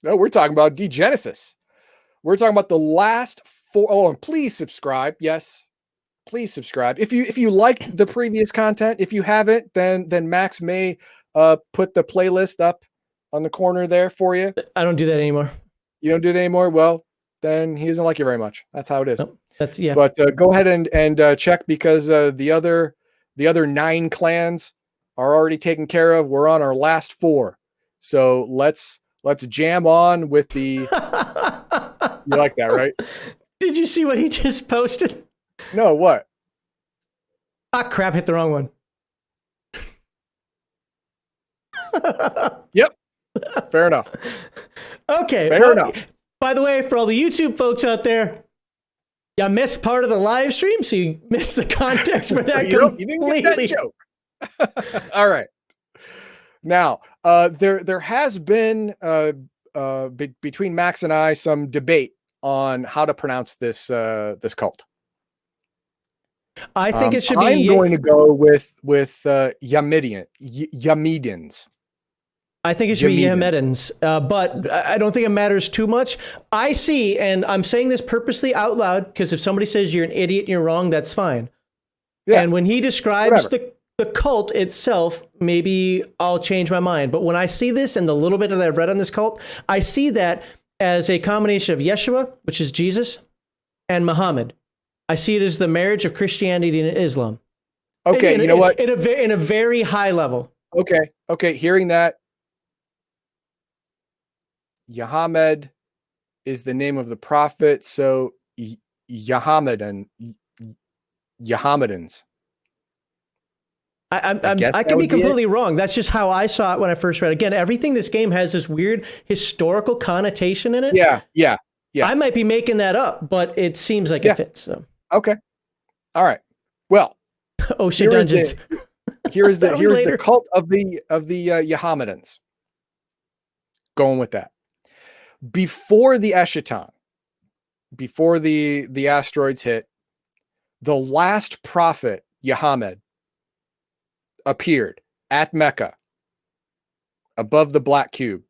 No, we're talking about Degenesis. We're talking about the last 4. Oh, and please subscribe. Yes, please subscribe. If you liked the previous content, if you haven't, then Max may put the playlist up on the corner there for you. I don't do that anymore. You don't do that anymore? Well, then he doesn't like you very much. That's how it is. Nope, that's yeah. But go ahead and check, because the other 9 clans are already taken care of. We're on our last 4. So let's jam on with the. You like that, right? Did you see what he just posted? No, what? Ah, crap! Hit the wrong one. Yep. Fair enough. Okay. Fair enough. By the way, for all the YouTube folks out there, you missed part of the live stream, so you missed the context for that completely. You didn't get that joke. All right. Now, there has been between Max and I some debate on how to pronounce this cult. I think it should be. I'm going to go with Jehammedans. I think it should be Jehammedans, but I don't think it matters too much. I see, and I'm saying this purposely out loud, because if somebody says you're an idiot and you're wrong, that's fine. Yeah, and when he describes the cult itself, maybe I'll change my mind. But when I see this and the little bit that I've read on this cult, I see that as a combination of Yeshua, which is Jesus, and Muhammad. I see it as the marriage of Christianity and Islam. Okay, you know what? In a very high level. Okay. Hearing that, Jehammed is the name of the prophet, so Jehammedans. I could be completely wrong. That's just how I saw it when I first read it. Again, everything this game has this weird historical connotation in it. Yeah. I might be making that up, but it seems like it fits. So. Okay. All right. Well, Ocean Dungeons. Here's the cult of the Jehammedans. Going with that. Before the Eschaton, before the asteroids hit, the last prophet, Jehammed, appeared at Mecca above the black cube.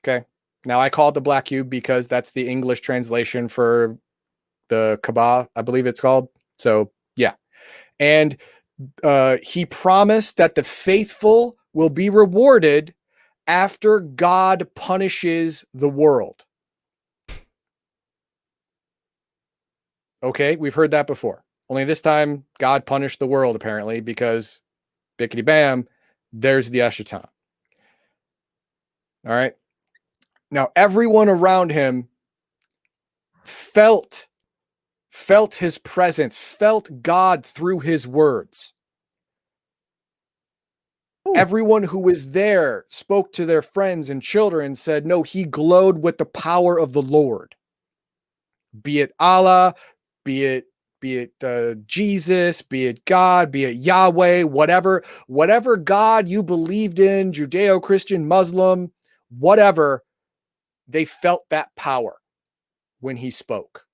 Okay. Now I call it the black cube because that's the English translation for the Kaaba, I believe it's called. So yeah. And he promised that the faithful will be rewarded after God punishes the world. Okay, we've heard that before. Only this time, God punished the world, apparently, because bickety bam, there's the Eschaton. All right. Now, everyone around him felt his presence, felt God through his words. Ooh. Everyone who was there spoke to their friends and children and said, no, he glowed with the power of the Lord. Be it Allah, be it Jesus, be it God, be it Yahweh, whatever God you believed in, Judeo-Christian, Muslim, whatever, they felt that power when he spoke.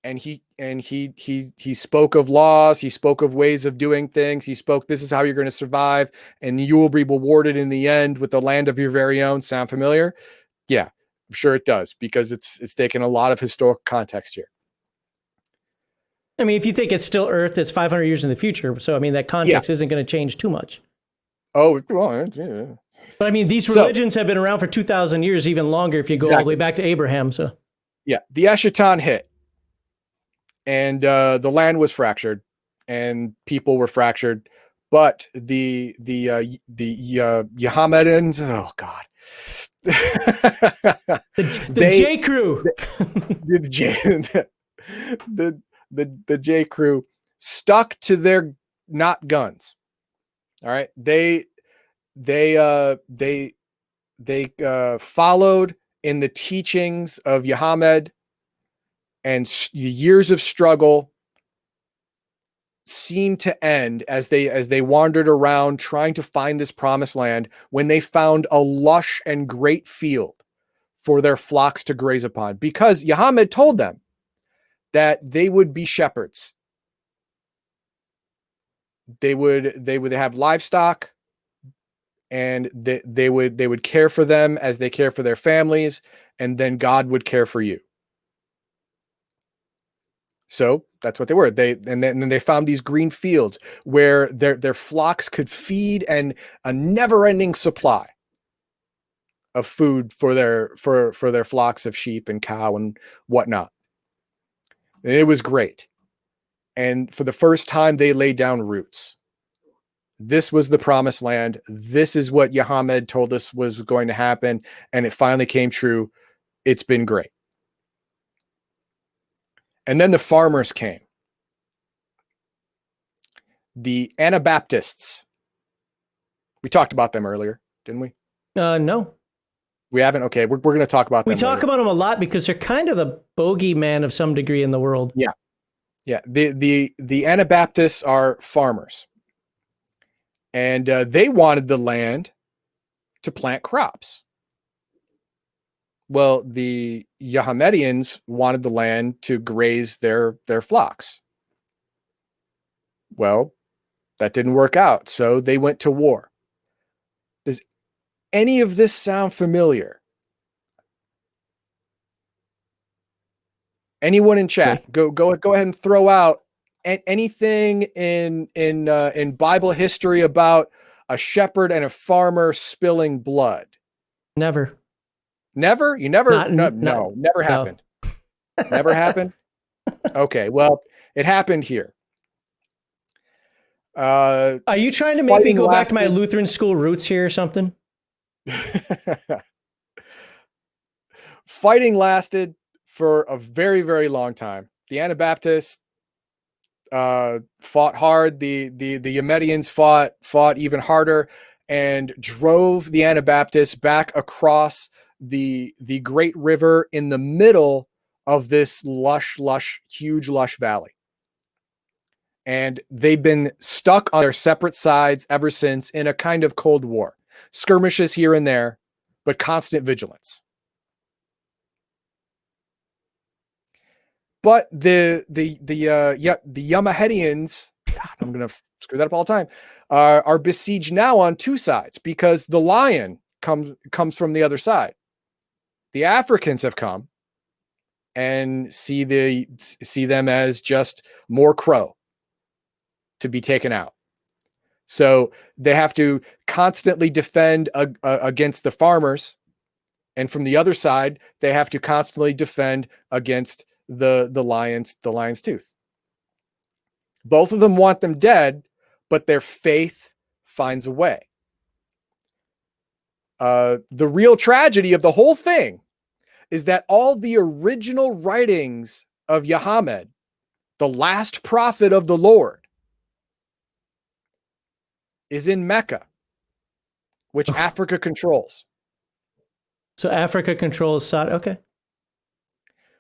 And he spoke of laws, he spoke of ways of doing things, he spoke, this is how you're going to survive, and you will be rewarded in the end with the land of your very own. Sound familiar? Yeah, I'm sure it does, because it's taken a lot of historical context here. I mean, if you think it's still Earth, it's 500 years in the future. So, I mean, that context isn't going to change too much. Oh, well, yeah. But I mean, these religions have been around for 2,000 years, even longer if you go all the way back to Abraham. So, yeah, the Eschaton hit, and the land was fractured, and people were fractured, but the Jehammedans, oh God, the J crew, the J crew stuck to their not guns. All right, they followed in the teachings of Jehammed, and years of struggle seemed to end as they wandered around trying to find this promised land, when they found a lush and great field for their flocks to graze upon, because Jehammed told them that they would be shepherds. They would have livestock, and they would care for them as they care for their families, and then God would care for you. So that's what they were. And then they found these green fields where their flocks could feed, and a never-ending supply of food for their flocks of sheep and cow and whatnot. And it was great. And for the first time, they laid down roots. This was the promised land. This is what Jehammed told us was going to happen, and it finally came true. It's been great. And then the farmers came. The Anabaptists. We talked about them earlier, didn't we? No. We haven't? Okay, we're going to talk about them. We talk about them a lot because they're kind of the bogeyman of some degree in the world. Yeah. Yeah. The Anabaptists are farmers. And they wanted the land to plant crops. Well, the Jehammedians wanted the land to graze their flocks. Well, that didn't work out, so they went to war. Does any of this sound familiar? Anyone in chat, go ahead and throw out anything in Bible history about a shepherd and a farmer spilling blood. Never. You never? No, never happened. Never happened? Okay, well, it happened here. Are you trying to make me go back to my Lutheran school roots here or something? Fighting lasted for a very, very long time. The Anabaptists fought hard. The Jehammedians fought even harder and drove the Anabaptists back across the great river in the middle of this huge lush valley. And they've been stuck on their separate sides ever since, in a kind of Cold War. Skirmishes here and there, but constant vigilance. But the Jehammedians, God, I'm going to screw that up all the time, are besieged now on two sides because the lion comes from the other side. The Africans have come and see them as just more crow to be taken out. So they have to constantly defend against the farmers. And from the other side, they have to constantly defend against the lion's tooth. Both of them want them dead, but their faith finds a way. The real tragedy of the whole thing is that all the original writings of Jehammed, the last prophet of the Lord, is in Mecca, which Africa controls. So Africa controls Saudi. Okay.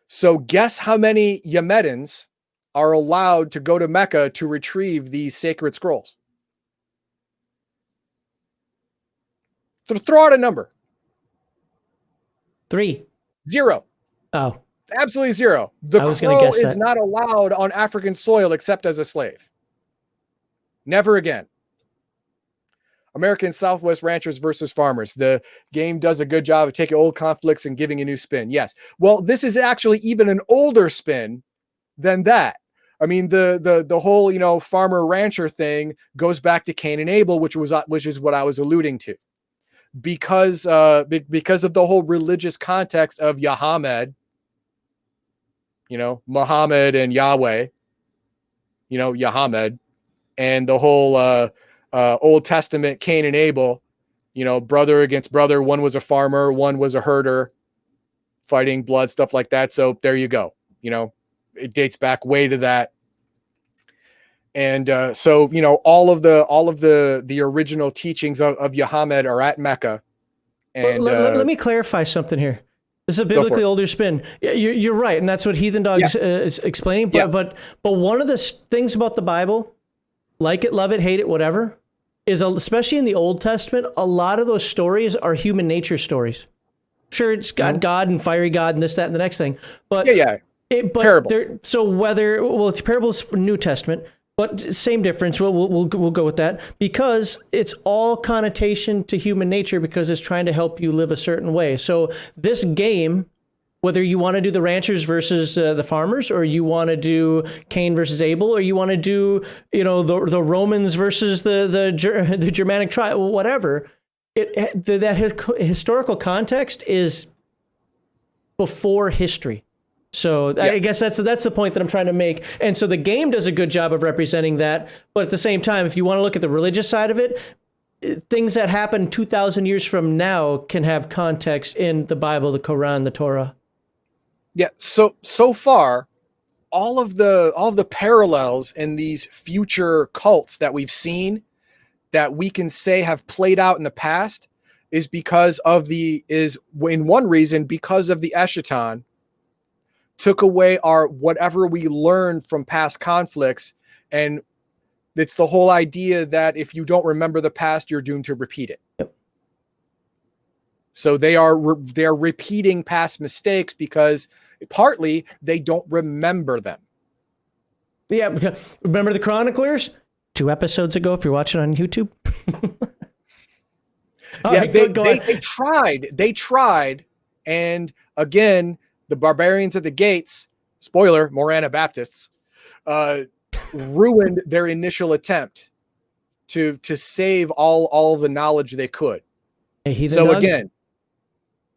So guess how many Jehammedans are allowed to go to Mecca to retrieve these sacred scrolls? Throw out a number. 3. 0. Oh. Absolutely 0. The crow is not allowed on African soil except as a slave. Never again. American Southwest ranchers versus farmers. The game does a good job of taking old conflicts and giving a new spin. Yes. Well, this is actually even an older spin than that. I mean, the whole, farmer rancher thing goes back to Cain and Abel, which is what I was alluding to. Because of the whole religious context of Jehammed, Muhammad and Yahweh, Jehammed, and the whole Old Testament Cain and Abel, brother against brother. One was a farmer, one was a herder, fighting blood, stuff like that. So there you go. It dates back way to that. And so all of the original teachings of Jehammed are at Mecca. And let me clarify something here. This is a biblically older spin. You're right, and that's what Heathen Dog is explaining. But one of the things about the Bible, like it, love it, hate it, whatever, is especially in the Old Testament, a lot of those stories are human nature stories. Sure, it's got God and fiery God and this, that, and the next thing. But parable. So parables New Testament. But same difference. We'll go with that because it's all connotation to human nature because it's trying to help you live a certain way. So this game, whether you want to do the ranchers versus the farmers, or you want to do Cain versus Abel, or you want to do the Romans versus the Germanic tribe, whatever, that historical context is before history. So yeah. I guess that's the point that I'm trying to make. And so the game does a good job of representing that. But at the same time, if you want to look at the religious side of it, things that happen 2,000 years from now can have context in the Bible, the Quran, the Torah. Yeah. So far, all of the parallels in these future cults that we've seen that we can say have played out in the past is because of because of the Eschaton took away our whatever we learned from past conflicts. And it's the whole idea that if you don't remember the past, you're doomed to repeat it. Yep. So they are repeating past mistakes because partly they don't remember them. Yeah. Remember the Chroniclers 2 episodes ago, if you're watching on YouTube? Yeah, they tried. And again, the barbarians at the gates, spoiler, more Anabaptists, ruined their initial attempt to save all of the knowledge they could. Hey, so again,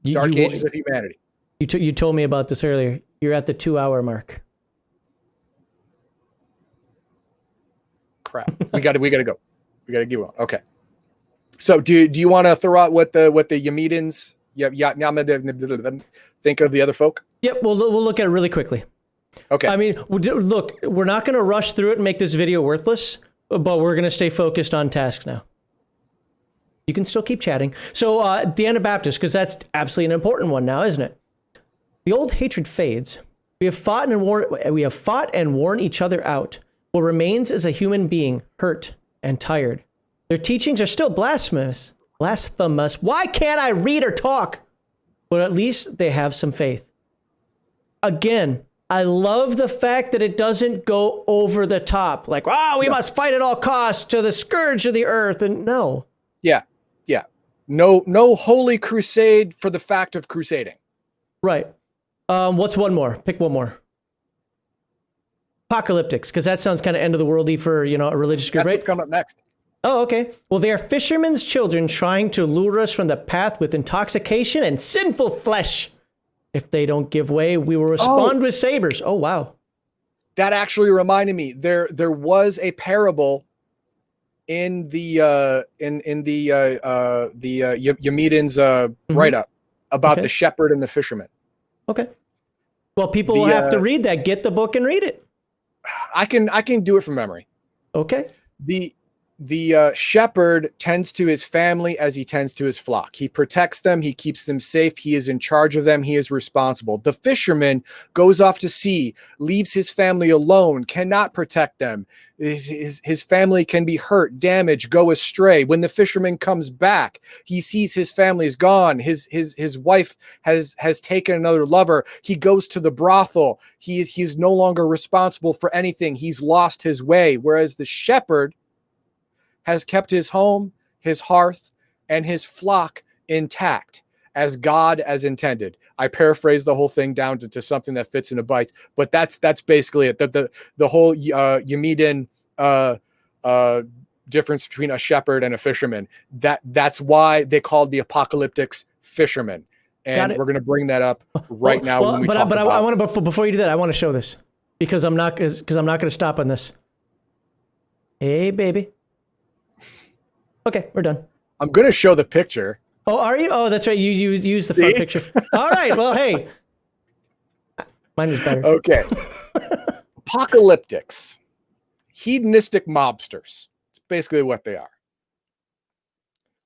Dark Ages of Humanity. You told me about this earlier. You're at the 2-hour mark. Crap. We got to go. We got to give on. Okay. So do you want to throw out what the Jehammedans think of the other folk? Yep, we'll look at it really quickly. Okay. I mean, look, we're not going to rush through it and make this video worthless, but we're going to stay focused on task now. You can still keep chatting. So the Anabaptists, because that's absolutely an important one now, isn't it? The old hatred fades. We have fought and worn each other out. What remains is a human being, hurt and tired. Their teachings are still blasphemous. Why can't I read or talk? But at least they have some faith. Again, I love the fact that it doesn't go over the top. Like, we must fight at all costs to the scourge of the earth. And no. Yeah. No holy crusade for the fact of crusading. Right. What's one more? Pick one more. Apocalyptics, because that sounds kind of end of the worldy for, a religious group, right? What's coming up next. Oh, okay. Well, they are fishermen's children trying to lure us from the path with intoxication and sinful flesh. If they don't give way, we will respond with sabers. Oh, wow. That actually reminded me. There was a parable in the Jehammedans write-up about the shepherd and the fisherman. Okay. Well, people will have to read that. Get the book and read it. I can do it from memory. Okay. The shepherd tends to his family as he tends to his flock. He protects them. He keeps them safe. He is in charge of them. He is responsible. The fisherman goes off to sea, leaves his family alone, cannot protect them. His family can be hurt, damaged, go astray. When the fisherman comes back, he sees his family is gone. His wife has taken another lover. He goes to the brothel. He's no longer responsible for anything. He's lost his way. Whereas the shepherd has kept his home, his hearth, and his flock intact as God as intended. I paraphrase the whole thing down to something that fits into bites, but that's basically it. The whole Jehammedan difference between a shepherd and a fisherman. That's why they called the Apocalyptics fishermen. And we're going to bring that up right now. When we talk about I want to, before you do that, I want to show this because I'm not going to stop on this. Hey, baby. Okay, we're done. I'm going to show the picture. Oh, are you? Oh, that's right. You use the front picture. All right. Well, hey. Mine is better. Okay. Apocalyptics. Hedonistic mobsters. It's basically what they are.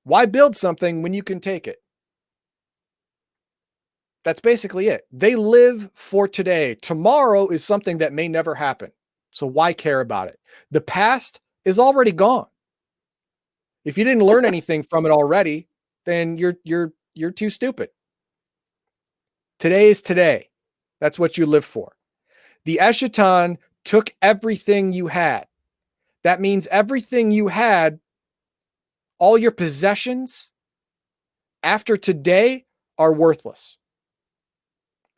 Why build something when you can take it? That's basically it. They live for today. Tomorrow is something that may never happen. So why care about it? The past is already gone. If you didn't learn anything from it already, then you're too stupid. Today is today. That's what you live for. The Eschaton took everything you had That means everything you had, all your possessions after today are worthless,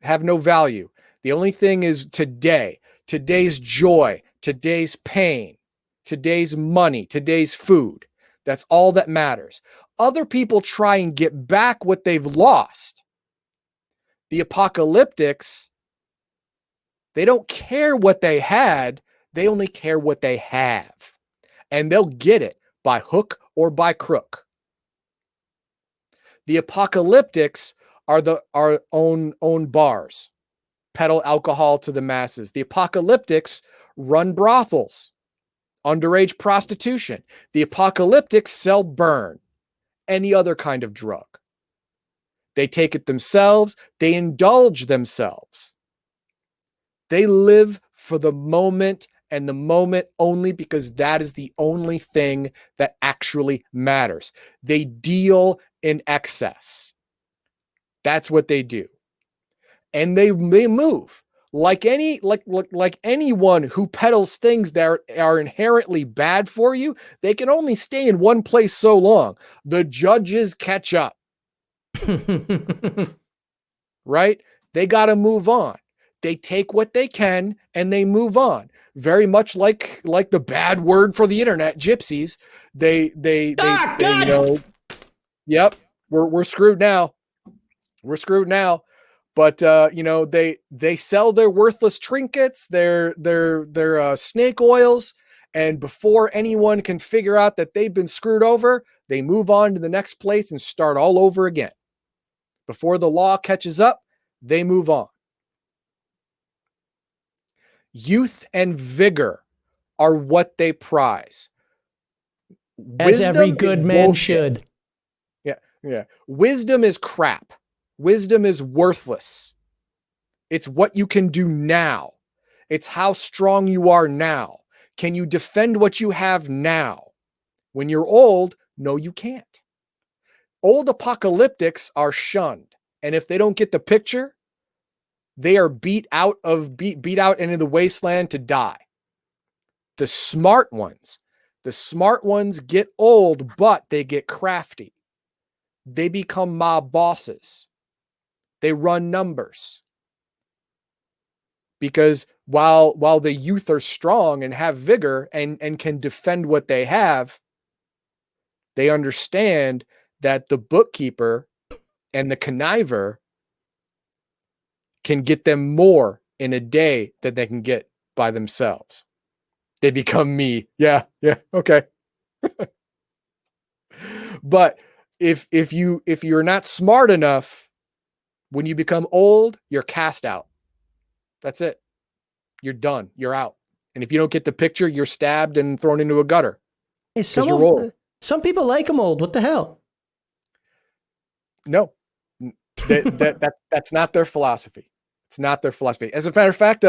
have no value. The only thing is today, today's joy, today's pain, today's money, today's food. That's all that matters. Other people try and get back what they've lost. The apocalyptics, they don't care what they had. They only care what they have. And they'll get it by hook or by crook. The apocalyptics are our own bars, peddle alcohol to the masses. The apocalyptics run brothels, underage prostitution. The apocalyptics sell burn, any other kind of drug. They take it themselves. They indulge themselves. They live for the moment and the moment only, because that is the only thing that actually matters. They deal in excess. That's what they do. And they move like anyone who peddles things that are inherently bad for you. They can only stay in one place so long. The judges catch up. Right? They got to move on. They take what they can and they move on. Very much like the bad word for the internet, gypsies. They you know, yep, we're screwed now. We're screwed now. But you know, they sell their worthless trinkets, their snake oils, and before anyone can figure out that they've been screwed over, they move on to the next place and start all over again. Before the law catches up, they move on. Youth and vigor are what they prize. As every good man should. Yeah. Wisdom is crap. Wisdom is worthless. It's what you can do now. It's how strong you are now. Can you defend what you have now? When you're old, no, you can't. Old apocalyptics are shunned. And if they don't get the picture, they are beat out into the wasteland to die. The smart ones get old, but they get crafty. They become mob bosses. They run numbers. Because while the youth are strong and have vigor and can defend what they have, they understand that the bookkeeper and the conniver can get them more in a day than they can get by themselves. They become me. Yeah, okay. But if you're not smart enough, when you become old, you're cast out. That's it. You're done. You're out. And if you don't get the picture, you're stabbed and thrown into a gutter. Hey, some people like them old. What the hell? No, that's not their philosophy. It's not their philosophy. As a matter of fact,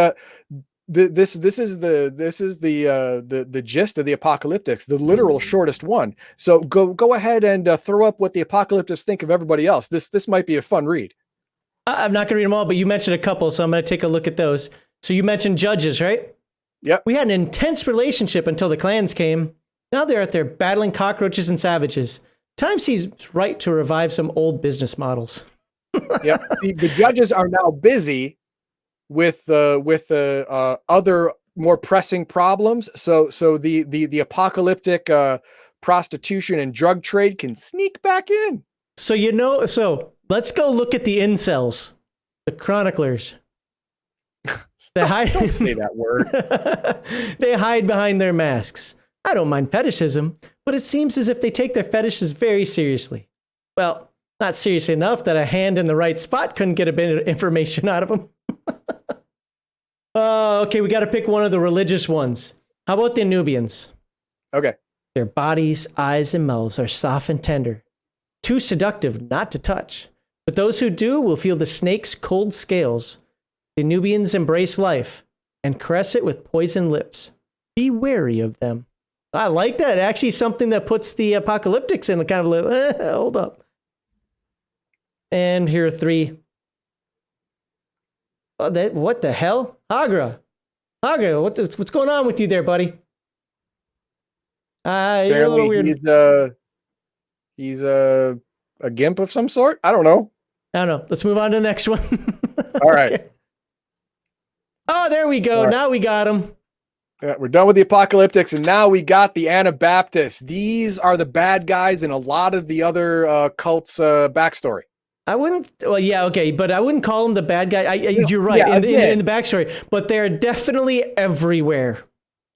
this is the gist of the Apocalyptics, the literal shortest one. So go ahead and throw up what the Apocalyptics think of everybody else. This might be a fun read. I'm not going to read them all, but you mentioned a couple, so I'm going to take a look at those. So you mentioned judges, right? Yep. We had an intense relationship until the clans came. Now they're out there battling cockroaches and savages. Time seems right to revive some old business models. Yep. See, the judges are now busy with other more pressing problems. So the apocalyptic prostitution and drug trade can sneak back in. So let's go look at the incels, the chroniclers. Don't say that word. They hide behind their masks. I don't mind fetishism, but it seems as if they take their fetishes very seriously. Well, not seriously enough that a hand in the right spot couldn't get a bit of information out of them. Okay, we got to pick one of the religious ones. How about the Anubians? Okay. Their bodies, eyes, and mouths are soft and tender, too seductive not to touch. But those who do will feel the snake's cold scales. The Anubians embrace life and caress it with poisoned lips. Be wary of them. I like that. Actually, something that puts the Apocalyptics in a kind of little, hold up. And here are three. What the hell? Hagra, what's going on with you there, buddy? You're a little weird. He's a gimp of some sort. I don't know. I don't know. Let's move on to the next one. All right. Okay. Oh, there we go. Right. Now we got him. Yeah, we're done with the Apocalyptics, and now we got the Anabaptists. These are the bad guys in a lot of the other cults' backstory. I wouldn't. Well, yeah, okay, but I wouldn't call them the bad guy. You're right in the backstory, but they're definitely everywhere.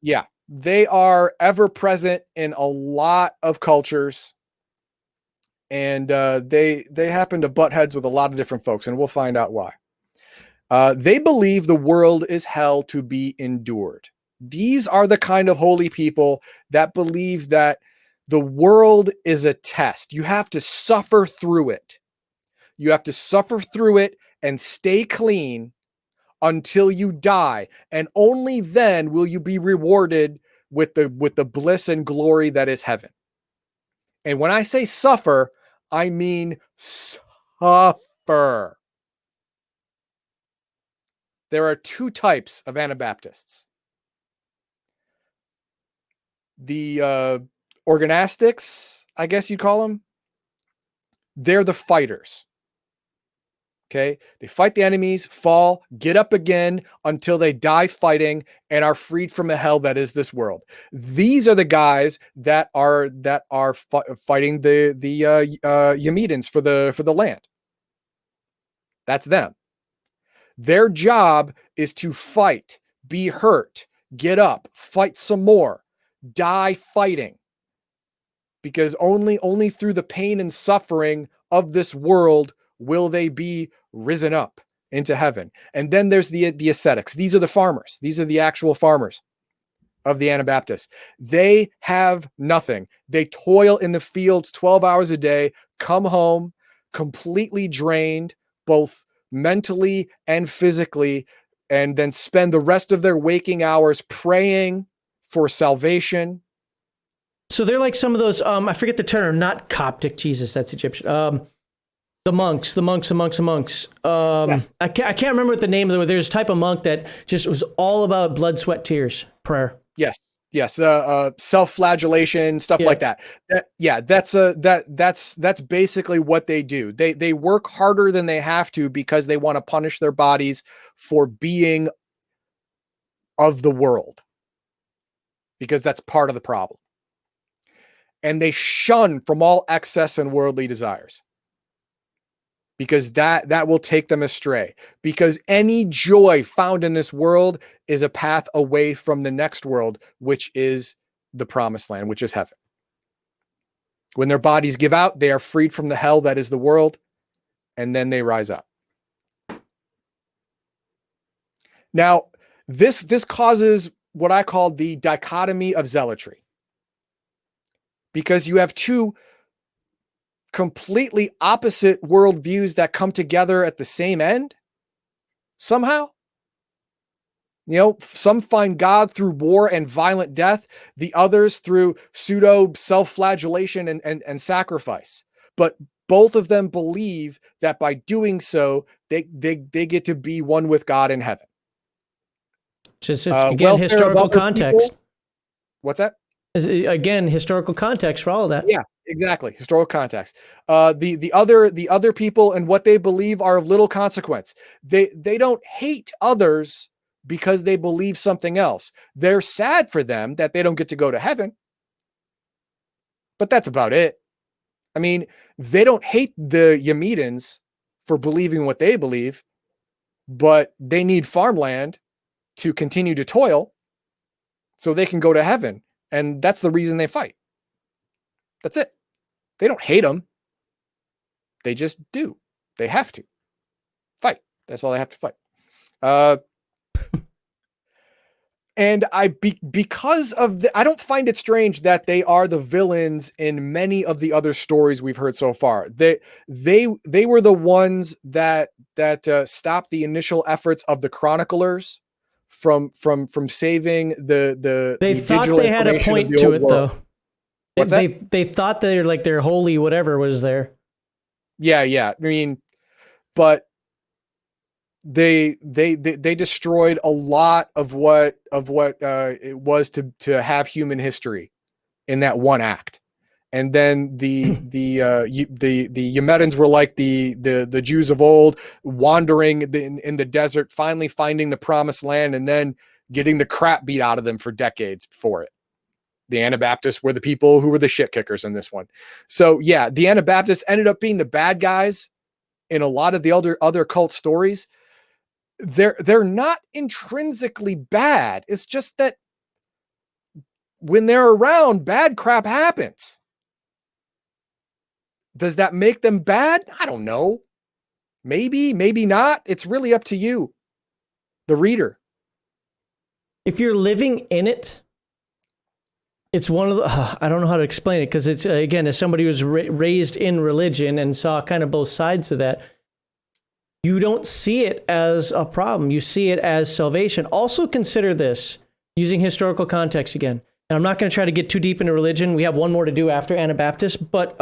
Yeah, they are ever present in a lot of cultures, and they happen to butt heads with a lot of different folks, and we'll find out why. They believe the world is hell to be endured. These are the kind of holy people that believe that the world is a test. You have to suffer through it. You have to suffer through it and stay clean until you die. And only then will you be rewarded with the bliss and glory that is heaven. And when I say suffer, I mean suffer. There are two types of Anabaptists. The organastics, I guess you'd call them. They're the fighters. Okay. They fight the enemies, fall, get up again until they die fighting and are freed from the hell that is this world. These are the guys that are fighting the Jehammedans for the land. That's them. Their job is to fight, be hurt, get up, fight some more, die fighting. Because only through the pain and suffering of this world will they be risen up into heaven. And then there's the Ascetics. These are the farmers. These are the actual farmers of the Anabaptists. They have nothing. They toil in the fields 12 hours a day, come home completely drained, both mentally and physically, and then spend the rest of their waking hours praying for salvation. So they're like some of those, I forget the term, not Coptic, Jesus, that's Egyptian. The monks. Yes. I can't remember what the name of there's a type of monk that just was all about blood, sweat, tears, prayer. Yes. Self-flagellation, stuff like that. That's basically what they do. They work harder than they have to because they want to punish their bodies for being of the world, because that's part of the problem. And they shun from all excess and worldly desires, because that will take them astray. Because any joy found in this world is a path away from the next world, which is the promised land, which is heaven. When their bodies give out, they are freed from the hell that is the world, and then they rise up. Now, this causes what I call the dichotomy of zealotry. Because you have two completely opposite worldviews that come together at the same end somehow. You know, some find God through war and violent death, the others through pseudo self-flagellation and sacrifice. But both of them believe that by doing so, they get to be one with God in heaven. Just again, historical context. People. What's that? Again, historical context for all of that. Yeah, exactly. Historical context. The other people and what they believe are of little consequence. They don't hate others because they believe something else. They're sad for them that they don't get to go to heaven. But that's about it. I mean, they don't hate the Jehammedans for believing what they believe, but they need farmland to continue to toil so they can go to heaven. And that's the reason they fight. That's it. They don't hate them. They just do. They have to fight. That's all they have to fight. And because of I don't find it strange that they are the villains in many of the other stories we've heard so far. They were the ones that stopped the initial efforts of the chroniclers from saving the they thought they had a point to it world. Though. What's that? They thought they're like their holy whatever was there. Yeah. I mean, but they destroyed a lot of what it was to have human history in that one act. And then the Jehammedans were like the Jews of old, wandering in the desert, finally finding the promised land, and then getting the crap beat out of them for decades for it. The Anabaptists were the people who were the shit kickers in this one. So yeah, the Anabaptists ended up being the bad guys in a lot of the other cult stories. They're not intrinsically bad. It's just that when they're around, bad crap happens. Does that make them bad? I don't know. Maybe, maybe not. It's really up to you, the reader. If you're living in it, it's one of the, I don't know how to explain it, because it's, again, as somebody who was raised in religion and saw kind of both sides of that, you don't see it as a problem. You see it as salvation. Also consider this, using historical context again. And I'm not going to try to get too deep into religion. We have one more to do after Anabaptist, but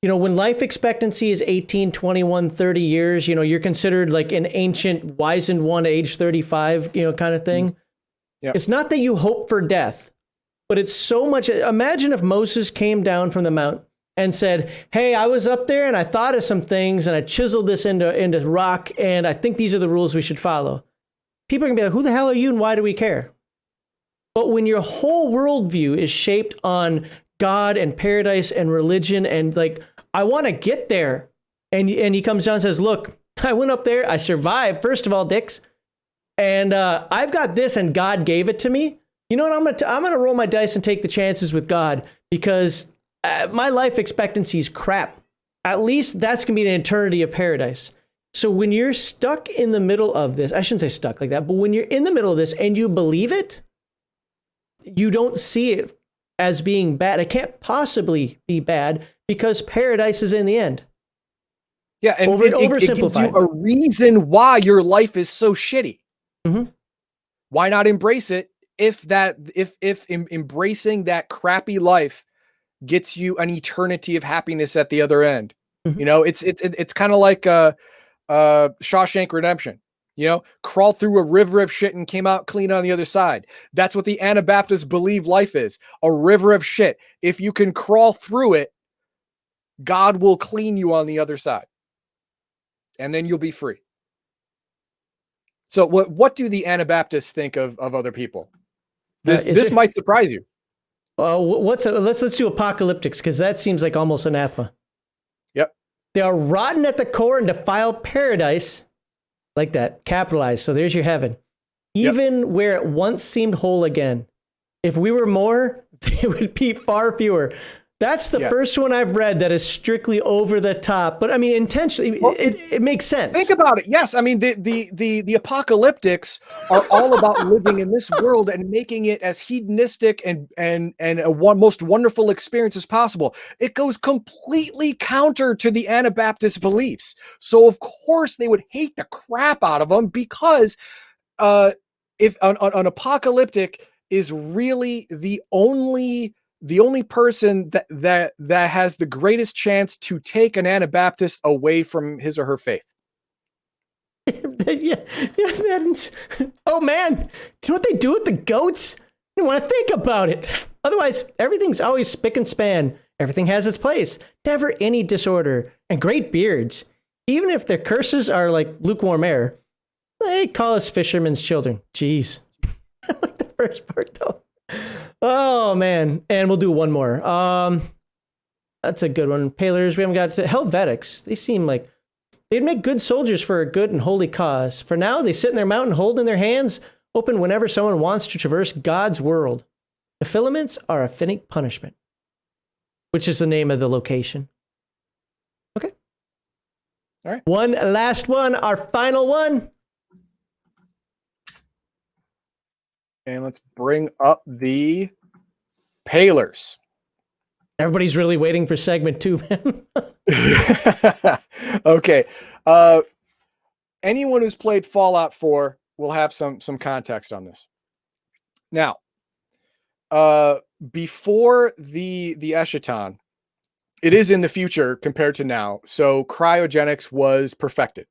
you know, when life expectancy is 18, 21, 30 years, you know, you're considered like an ancient wizened one at age 35, you know, kind of thing. Yep. It's not that you hope for death, but it's so much. Imagine if Moses came down from the mount and said, hey, I was up there and I thought of some things and I chiseled this into rock, and I think these are the rules we should follow. People are gonna be like, who the hell are you and why do we care? But when your whole worldview is shaped on God and paradise and religion and like, I want to get there. And he comes down and says, look, I went up there. I survived, first of all, dicks. And I've got this and God gave it to me. You know what? I'm going to roll my dice and take the chances with God, because my life expectancy is crap. At least that's going to be an eternity of paradise. So when you're stuck in the middle of this, I shouldn't say stuck like that, but when you're in the middle of this and you believe it, you don't see it as being bad. It can't possibly be bad because paradise is in the end. Yeah, and it gives you a reason why your life is so shitty. Mm-hmm. Why not embrace it if embracing that crappy life gets you an eternity of happiness at the other end? Mm-hmm. You know, it's kind of like Shawshank Redemption. You know, crawled through a river of shit and came out clean on the other side. That's what the Anabaptists believe life is, a river of shit. If you can crawl through it, God will clean you on the other side. And then you'll be free. So what do the Anabaptists think of other people? This might surprise you. Let's do Apocalyptics, because that seems like almost anathema. Yep. They are rotten at the core and defile paradise. Like that, capitalized. So there's your heaven. Even where it once seemed whole again. If we were more, they would be far fewer. That's the first one I've read that is strictly over the top. But I mean, intentionally, it makes sense. Think about it. Yes, I mean the Apocalyptics are all about living in this world and making it as hedonistic and a most wonderful experience as possible. It goes completely counter to the Anabaptist beliefs. So of course they would hate the crap out of them, because if an apocalyptic is really the only person that has the greatest chance to take an Anabaptist away from his or her faith. yeah, man. Oh man, you know what they do with the goats? I don't want to think about it. Otherwise, everything's always spick and span. Everything has its place. Never any disorder, and great beards. Even if their curses are like lukewarm air, they call us fishermen's children. Jeez. I like the first part though. Oh man, and we'll do one more. That's a good one. Palers, we haven't got to Helvetics. They seem like they'd make good soldiers for a good and holy cause. For now, they sit in their mountain, holding their hands open whenever someone wants to traverse God's world. The filaments are a finnick punishment, which is the name of the location. Okay. All right. One last one, our final one. And let's bring up the Palers. Everybody's really waiting for segment 2, man. Okay. Anyone who's played Fallout 4 will have some context on this. Now, before the Eschaton, it is in the future compared to now. So cryogenics was perfected.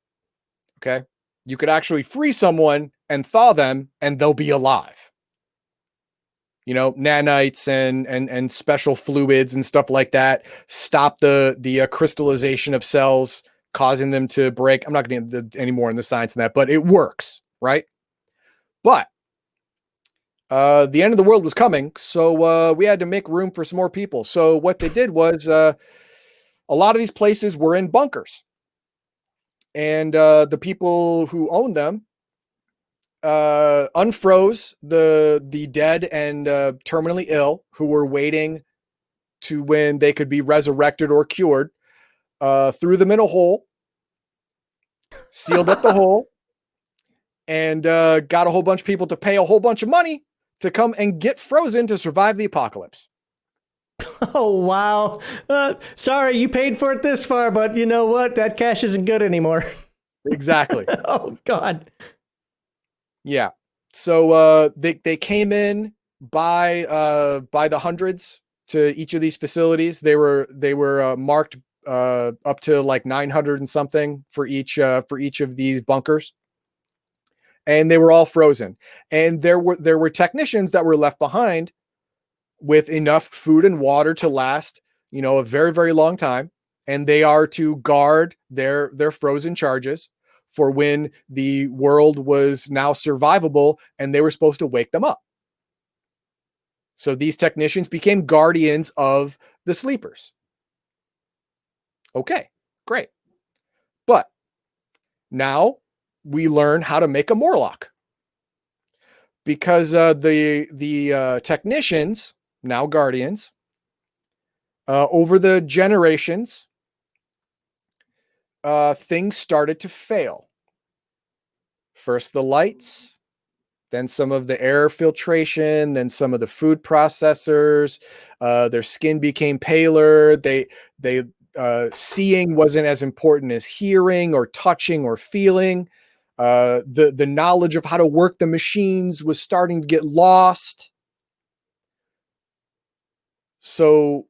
Okay. You could actually free someone and thaw them and they'll be alive. nanites and special fluids and stuff like that, stop the crystallization of cells, causing them to break. I'm not going to get any more in the science than that, but it works, right? But the end of the world was coming, so we had to make room for some more people. So what they did was a lot of these places were in bunkers, and the people who owned them unfroze the dead and terminally ill who were waiting to when they could be resurrected or cured, threw them in a hole, sealed up the hole, and got a whole bunch of people to pay a whole bunch of money to come and get frozen to survive the apocalypse. Oh, wow. Sorry, you paid for it this far, but you know what? That cash isn't good anymore. Exactly. Oh, God. Yeah. So they came in by the hundreds to each of these facilities. They were marked up to like 900 and something for each of these bunkers. And they were all frozen. And there were technicians that were left behind with enough food and water to last, a very, very long time. And they are to guard their frozen charges for when the world was now survivable and they were supposed to wake them up. So these technicians became guardians of the sleepers. Okay, great. But now we learn how to make a Morlock, because the technicians, now guardians, over the generations, things started to fail. First the lights, then some of the air filtration, then some of the food processors. Their skin became paler. They seeing wasn't as important as hearing or touching or feeling. The knowledge of how to work the machines was starting to get lost. So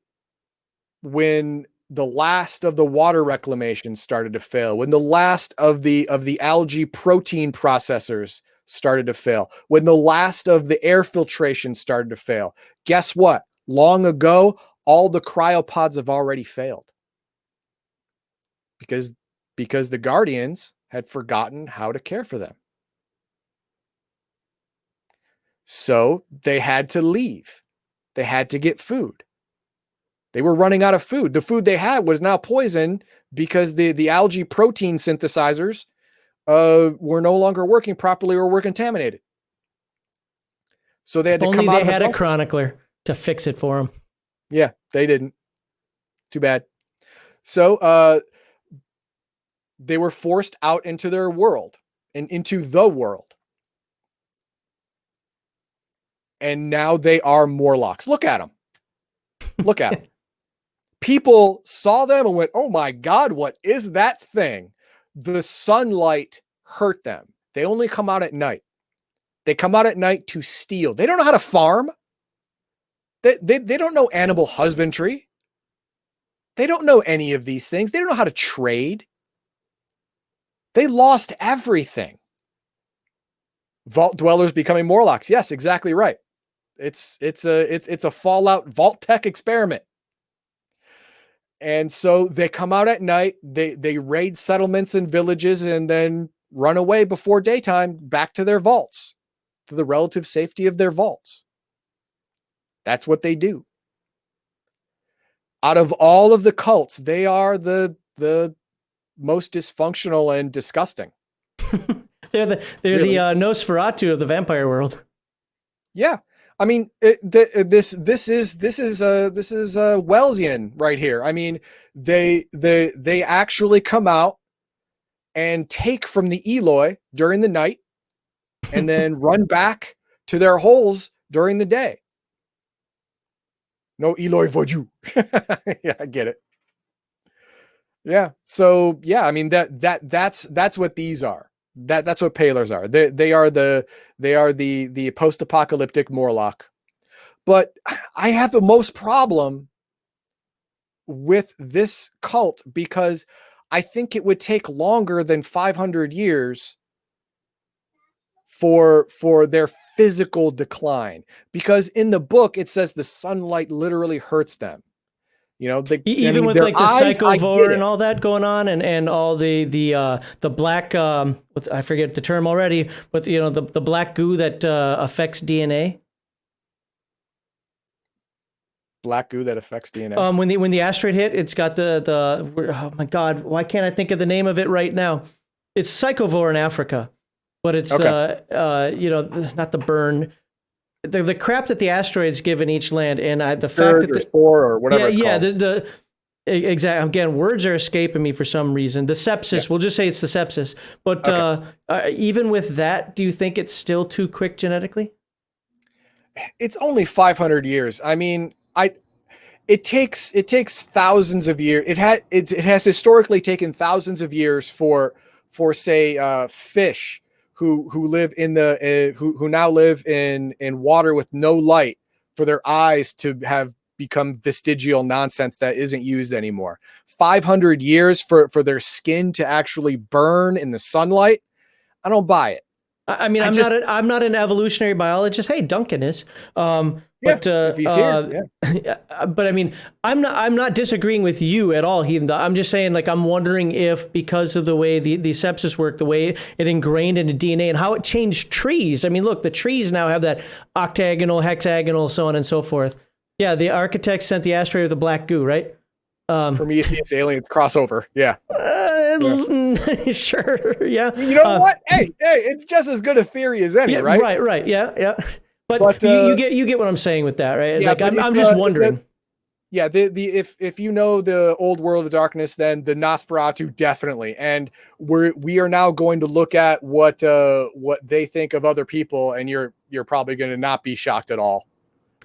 when the last of the water reclamation started to fail, when the last of the algae protein processors started to fail, when the last of the air filtration started to fail, guess what? Long ago, all the cryopods have already failed, because the guardians had forgotten how to care for them. So they had to leave. They had to get food. They were running out of food. The food they had was now poison because the algae protein synthesizers were no longer working properly or were contaminated. So they had to come out. Only they had a chronicler to fix it for them. Yeah, they didn't. Too bad. So they were forced out into their world and into the world. And now they are Morlocks. Look at them. Look at them. People saw them and went, oh my God, what is that thing? The sunlight hurt them. They only come out at night. They come out at night to steal. They don't know how to farm. They don't know animal husbandry. They don't know any of these things. They don't know how to trade. They lost everything. Vault dwellers becoming Morlocks. Yes, exactly right. It's a Fallout Vault Tech experiment. And so they come out at night, they raid settlements and villages and then run away before daytime back to their vaults, to the relative safety of their vaults. That's what they do. Out of all of the cults, they are the most dysfunctional and disgusting. They're the Nosferatu of the vampire world. Yeah. I mean, this is Wellesian right here. I mean, they actually come out and take from the Eloi during the night and then run back to their holes during the day. No Eloi Voju. Yeah, I get it. Yeah. So yeah, I mean that's what these are. That's what Palers are. They are the post-apocalyptic Morlock. But I have the most problem with this cult because I think it would take longer than 500 years for their physical decline, because in the book it says the sunlight literally hurts them. You know, even with like the psychovore and all that going on, and all the black I forget the term already, but you know, the black goo that affects DNA. Black goo that affects DNA. When the asteroid hit, it's got the oh my God, why can't I think of the name of it right now? It's psychovore in Africa, but it's you know, not the burn. The crap that the asteroids give in each land, and the fact that the spore or whatever it's called. the exact, again, words are escaping me for some reason. The sepsis, we'll just say it's the sepsis. But even with that, do you think it's still too quick genetically? It's only 500 years. I mean, it takes thousands of years. It has historically taken thousands of years for say fish who live in the who now live in water with no light, for their eyes to have become vestigial nonsense that isn't used anymore. 500 years for their skin to actually burn in the sunlight. I don't buy it. I mean, I'm not an evolutionary biologist. Hey, Duncan is. But if he's here, but I mean, I'm not disagreeing with you at all, Heathen. I'm just saying, like, I'm wondering if, because of the way the sepsis worked, the way it ingrained into DNA and how it changed trees. I mean, look, the trees now have that octagonal, hexagonal, so on and so forth. Yeah, the architects sent the asteroid with the black goo, right? Prometheus aliens crossover. Yeah. Sure. Yeah. You know what? Hey, it's just as good a theory as any, right? Right. Yeah. But you get what I'm saying with that, right? Yeah, like, I'm just wondering. If you know the old world of darkness, then the Nosferatu definitely. And we are now going to look at what they think of other people, and you're probably going to not be shocked at all.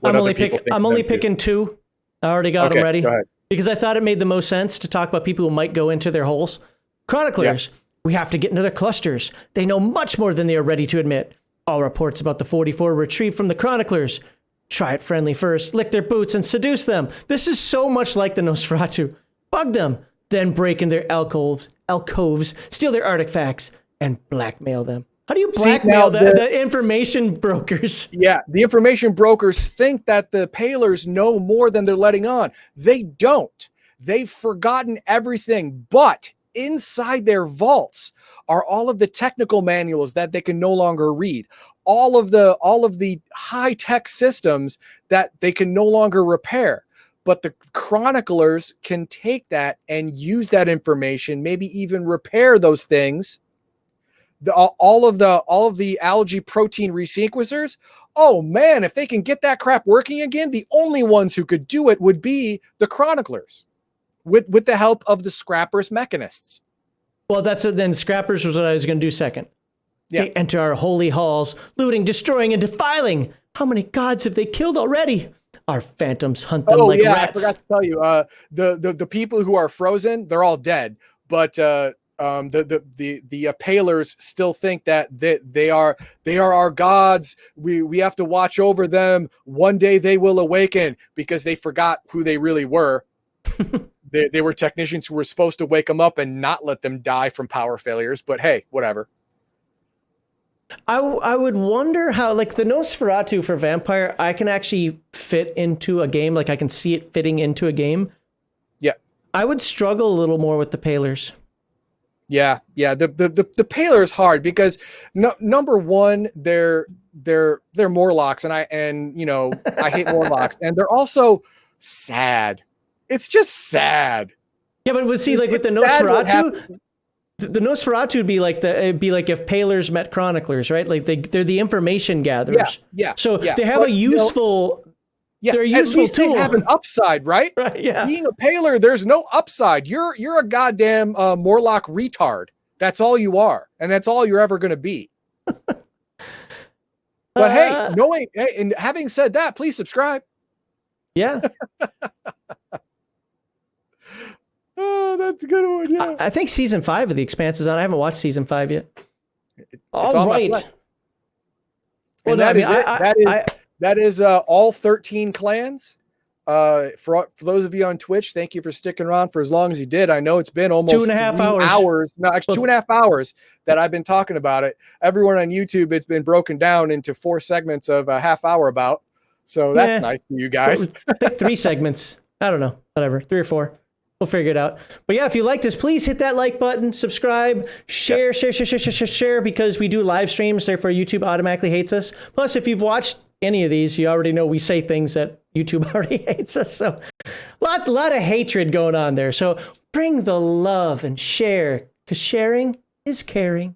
I'm only picking two. I already got them ready. Go ahead. Because I thought it made the most sense to talk about people who might go into their holes. Chroniclers, we have to get into their clusters. They know much more than they are ready to admit. All reports about the 44 retrieved from the Chroniclers. Try it friendly first, lick their boots, and seduce them. This is so much like the Nosferatu. Bug them, then break in their alcoves, steal their artifacts, and blackmail them. How do you blackmail the information brokers? Yeah, the information brokers think that the Palers know more than they're letting on. They don't. They've forgotten everything. But inside their vaults are all of the technical manuals that they can no longer read. All of the high-tech systems that they can no longer repair. But the chroniclers can take that and use that information, maybe even repair those things. All of the algae protein resequencers, oh man, if they can get that crap working again, the only ones who could do it would be the chroniclers, with the help of the scrappers mechanists. Well, then scrappers was what I was going to do second. Yeah. They enter our holy halls, looting, destroying, and defiling. How many gods have they killed already? Our phantoms hunt them like rats. I forgot to tell you, the people who are frozen, they're all dead, but the Palers still think that they are our gods. We have to watch over them. One day they will awaken, because they forgot who they really were. They were technicians who were supposed to wake them up and not let them die from power failures. But hey, whatever. I would wonder how, like, the Nosferatu for vampire, I can actually fit into a game. Like, I can see it fitting into a game. Yeah. I would struggle a little more with the Palers. Yeah. The Paler is hard because number one, they're Morlocks, and I hate Morlocks, and they're also sad. It's just sad. Yeah, but see, like with the Nosferatu, the Nosferatu would be like if Palers met chroniclers, right? Like they're the information gatherers. Yeah. So they have a useful. They're a useful tool. They have an upside, right? Right. Yeah. Being a Paler, there's no upside. You're a goddamn Morlock retard. That's all you are, and that's all you're ever going to be. But and having said that, please subscribe. Yeah. Oh, that's a good one. Yeah. I think season 5 of The Expanse is on. I haven't watched season 5 yet. All right. Well, that is all 13 clans. For those of you on Twitch, thank you for sticking around for as long as you did. I know it's been almost 2.5 hours. No, actually 2.5 hours that I've been talking about it. Everyone on YouTube, it's been broken down into 4 segments of a half hour about. So that's nice for you guys. I think 3 segments. I don't know. Whatever. 3 or 4. We'll figure it out. But yeah, if you like this, please hit that like button, subscribe, share, share, because we do live streams. Therefore, YouTube automatically hates us. Plus, if you've watched any of these, you already know we say things that YouTube already hates us. So a lot of hatred going on there. So bring the love and share, because sharing is caring.